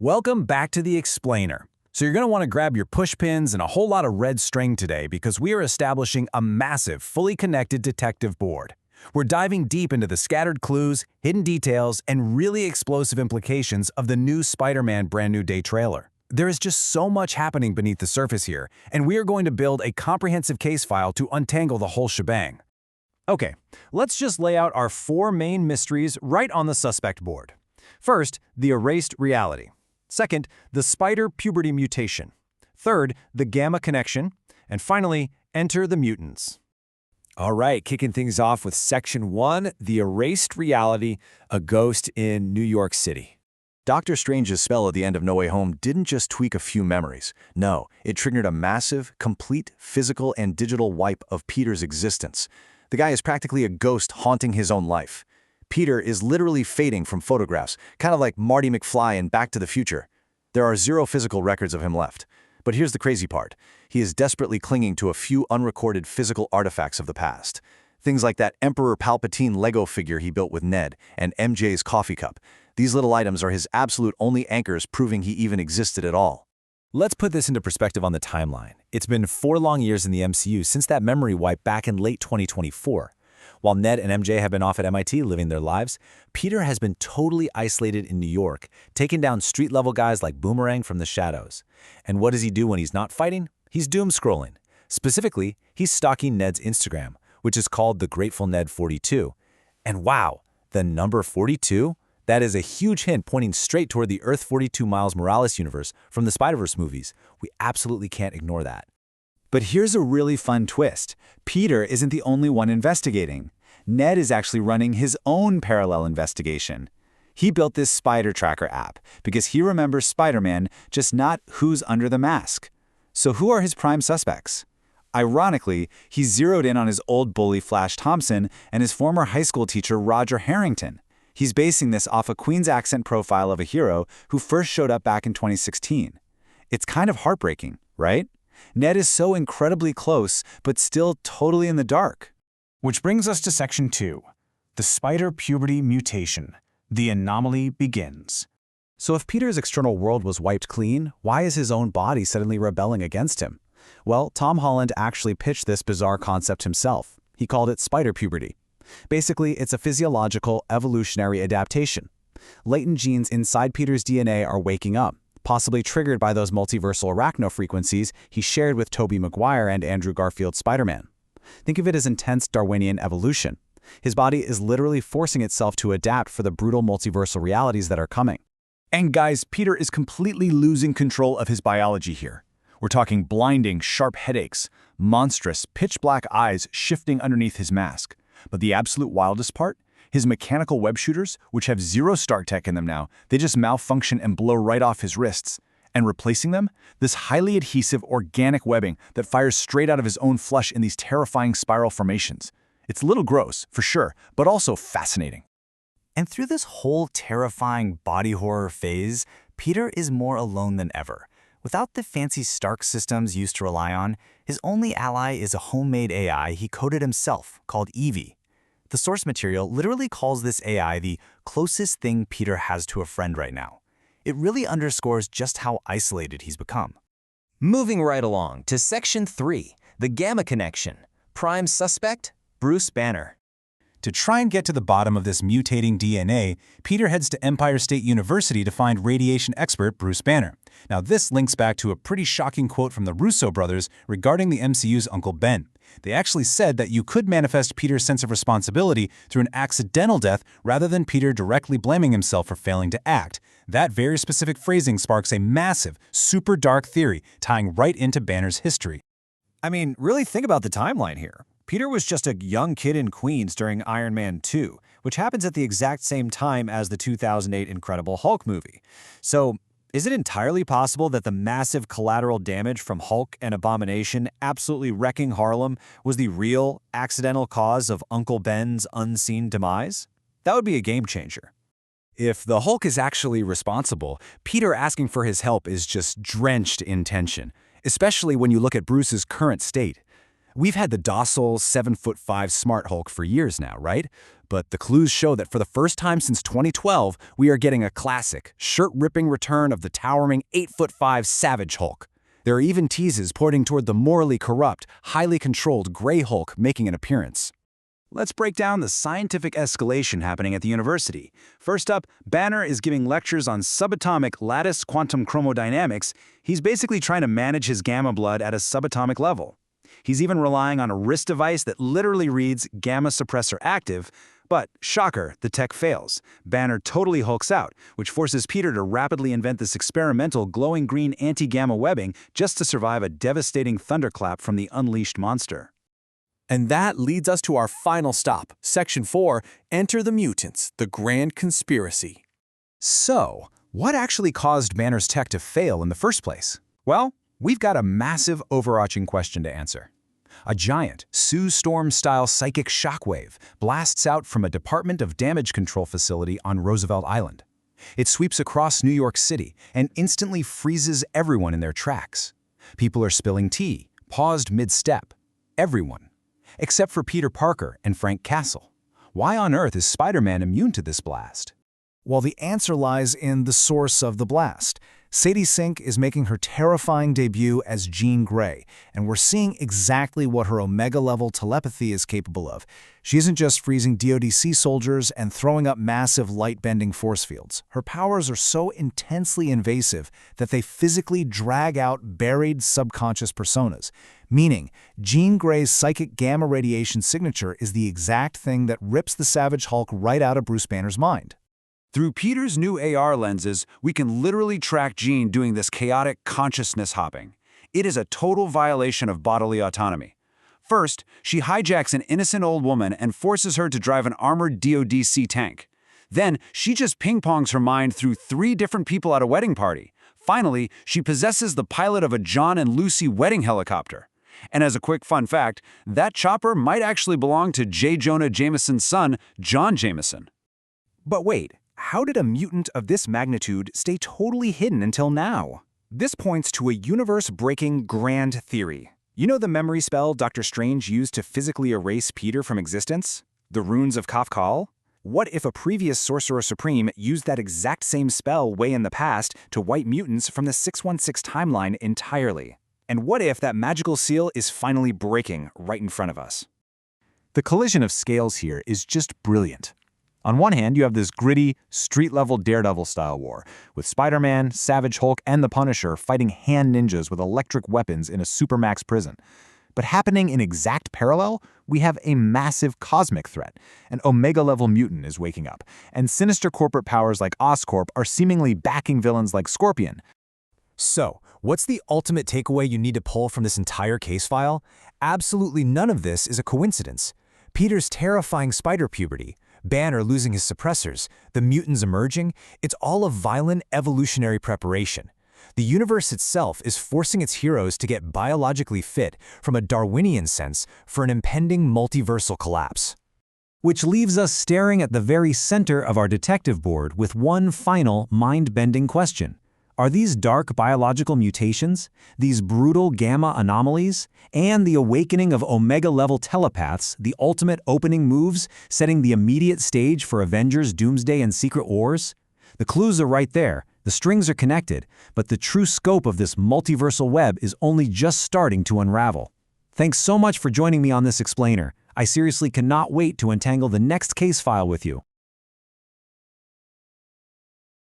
Welcome back to the Explainer. So you're going to want to grab your push pins and a whole lot of red string today because we are establishing a massive, fully connected detective board. We're diving deep into the scattered clues, hidden details, and really explosive implications of the new Spider-Man Brand New Day trailer. There is just so much happening beneath the surface here, and we are going to build a comprehensive case file to untangle the whole shebang. Okay, let's just lay out our four main mysteries right on the suspect board. First, the erased reality. Second, the spider puberty mutation. Third, the gamma connection. And finally, enter the mutants. All right, kicking things off with Section 1, the erased reality, a ghost in New York City. Doctor Strange's spell at the end of No Way Home didn't just tweak a few memories. No, it triggered a massive, complete physical and digital wipe of Peter's existence. The guy is practically a ghost haunting his own life. Peter is literally fading from photographs, kind of like Marty McFly in Back to the Future. There are zero physical records of him left. But here's the crazy part. He is desperately clinging to a few unrecorded physical artifacts of the past. Things like that Emperor Palpatine Lego figure he built with Ned and MJ's coffee cup. These little items are his absolute only anchors proving he even existed at all. Let's put this into perspective on the timeline. It's been 4 long years in the MCU since that memory wipe back in late 2024. While Ned and MJ have been off at MIT living their lives, Peter has been totally isolated in New York, taking down street-level guys like Boomerang from the shadows. And what does he do when he's not fighting? He's doom-scrolling. Specifically, he's stalking Ned's Instagram, which is called the Grateful Ned 42. And wow, the number 42? That is a huge hint pointing straight toward the Earth 42 Miles Morales universe from the Spider-Verse movies. We absolutely can't ignore that. But here's a really fun twist. Peter isn't the only one investigating. Ned is actually running his own parallel investigation. He built this spider tracker app because he remembers Spider-Man, just not who's under the mask. So who are his prime suspects? Ironically, he zeroed in on his old bully Flash Thompson and his former high school teacher Roger Harrington. He's basing this off a Queen's accent profile of a hero who first showed up back in 2016. It's kind of heartbreaking, right? Ned is so incredibly close, but still totally in the dark. Which brings us to Section 2, the spider puberty mutation. The anomaly begins. So if Peter's external world was wiped clean, why is his own body suddenly rebelling against him? Well, Tom Holland actually pitched this bizarre concept himself. He called it spider puberty. Basically, it's a physiological, evolutionary adaptation. Latent genes inside Peter's DNA are waking up, possibly triggered by those multiversal arachno frequencies he shared with Tobey Maguire and Andrew Garfield's Spider-Man. Think of it as intense Darwinian evolution. His body is literally forcing itself to adapt for the brutal multiversal realities that are coming. And guys, Peter is completely losing control of his biology here. We're talking blinding, sharp headaches, monstrous, pitch-black eyes shifting underneath his mask. But the absolute wildest part? His mechanical web shooters, which have zero Stark tech in them now, they just malfunction and blow right off his wrists. And replacing them, this highly adhesive organic webbing that fires straight out of his own flesh in these terrifying spiral formations. It's a little gross, for sure, but also fascinating. And through this whole terrifying body horror phase, Peter is more alone than ever. Without the fancy Stark systems used to rely on, his only ally is a homemade AI he coded himself, called Evie. The source material literally calls this AI the closest thing Peter has to a friend right now. It really underscores just how isolated he's become. Moving right along to Section 3, the gamma connection. Prime suspect, Bruce Banner. To try and get to the bottom of this mutating DNA, Peter heads to Empire State University to find radiation expert Bruce Banner. Now this links back to a pretty shocking quote from the Russo brothers regarding the MCU's Uncle Ben. They actually said that you could manifest Peter's sense of responsibility through an accidental death rather than Peter directly blaming himself for failing to act. That very specific phrasing sparks a massive, super dark theory tying right into Banner's history. I mean, really think about the timeline here. Peter was just a young kid in Queens during Iron Man 2, which happens at the exact same time as the 2008 Incredible Hulk movie. So, is it entirely possible that the massive collateral damage from Hulk and Abomination absolutely wrecking Harlem was the real, accidental cause of Uncle Ben's unseen demise? That would be a game changer. If the Hulk is actually responsible, Peter asking for his help is just drenched in tension, especially when you look at Bruce's current state. We've had the docile 7'5" Smart Hulk for years now, right? But the clues show that for the first time since 2012, we are getting a classic, shirt-ripping return of the towering 8'5" Savage Hulk. There are even teases pointing toward the morally corrupt, highly controlled Grey Hulk making an appearance. Let's break down the scientific escalation happening at the university. First up, Banner is giving lectures on subatomic lattice quantum chromodynamics. He's basically trying to manage his gamma blood at a subatomic level. He's even relying on a wrist device that literally reads gamma suppressor active, but shocker, the tech fails. Banner totally hulks out, which forces Peter to rapidly invent this experimental glowing green anti-gamma webbing just to survive a devastating thunderclap from the unleashed monster. And that leads us to our final stop, Section 4, Enter the Mutants, the Grand Conspiracy. So, what actually caused Banner's tech to fail in the first place? Well, we've got a massive overarching question to answer. A giant, Sue Storm-style psychic shockwave blasts out from a Department of Damage Control facility on Roosevelt Island. It sweeps across New York City and instantly freezes everyone in their tracks. People are spilling tea, paused mid-step. Everyone. Except for Peter Parker and Frank Castle. Why on earth is Spider-Man immune to this blast? Well, the answer lies in the source of the blast. Sadie Sink is making her terrifying debut as Jean Grey, and we're seeing exactly what her Omega-level telepathy is capable of. She isn't just freezing DODC soldiers and throwing up massive light-bending force fields. Her powers are so intensely invasive that they physically drag out buried subconscious personas, meaning Jean Grey's psychic gamma radiation signature is the exact thing that rips the Savage Hulk right out of Bruce Banner's mind. Through Peter's new AR lenses, we can literally track Jean doing this chaotic consciousness hopping. It is a total violation of bodily autonomy. First, she hijacks an innocent old woman and forces her to drive an armored DODC tank. Then, she just ping-pongs her mind through 3 different people at a wedding party. Finally, she possesses the pilot of a John and Lucy wedding helicopter. And as a quick fun fact, that chopper might actually belong to J. Jonah Jameson's son, John Jameson. But wait. How did a mutant of this magnitude stay totally hidden until now? This points to a universe-breaking grand theory. You know the memory spell Dr. Strange used to physically erase Peter from existence? The runes of Kafkal? What if a previous Sorcerer Supreme used that exact same spell way in the past to wipe mutants from the 616 timeline entirely? And what if that magical seal is finally breaking right in front of us? The collision of scales here is just brilliant. On one hand, you have this gritty, street-level Daredevil-style war, with Spider-Man, Savage Hulk, and the Punisher fighting hand ninjas with electric weapons in a supermax prison. But happening in exact parallel, we have a massive cosmic threat. An Omega-level mutant is waking up, and sinister corporate powers like Oscorp are seemingly backing villains like Scorpion. So, what's the ultimate takeaway you need to pull from this entire case file? Absolutely none of this is a coincidence. Peter's terrifying spider puberty, Banner losing his suppressors, the mutants emerging, it's all a violent evolutionary preparation. The universe itself is forcing its heroes to get biologically fit, from a Darwinian sense, for an impending multiversal collapse. Which leaves us staring at the very center of our detective board with one final mind-bending question. Are these dark biological mutations, these brutal gamma anomalies, and the awakening of Omega-level telepaths the ultimate opening moves, setting the immediate stage for Avengers, Doomsday, and Secret Wars? The clues are right there, the strings are connected, but the true scope of this multiversal web is only just starting to unravel. Thanks so much for joining me on this explainer. I seriously cannot wait to untangle the next case file with you.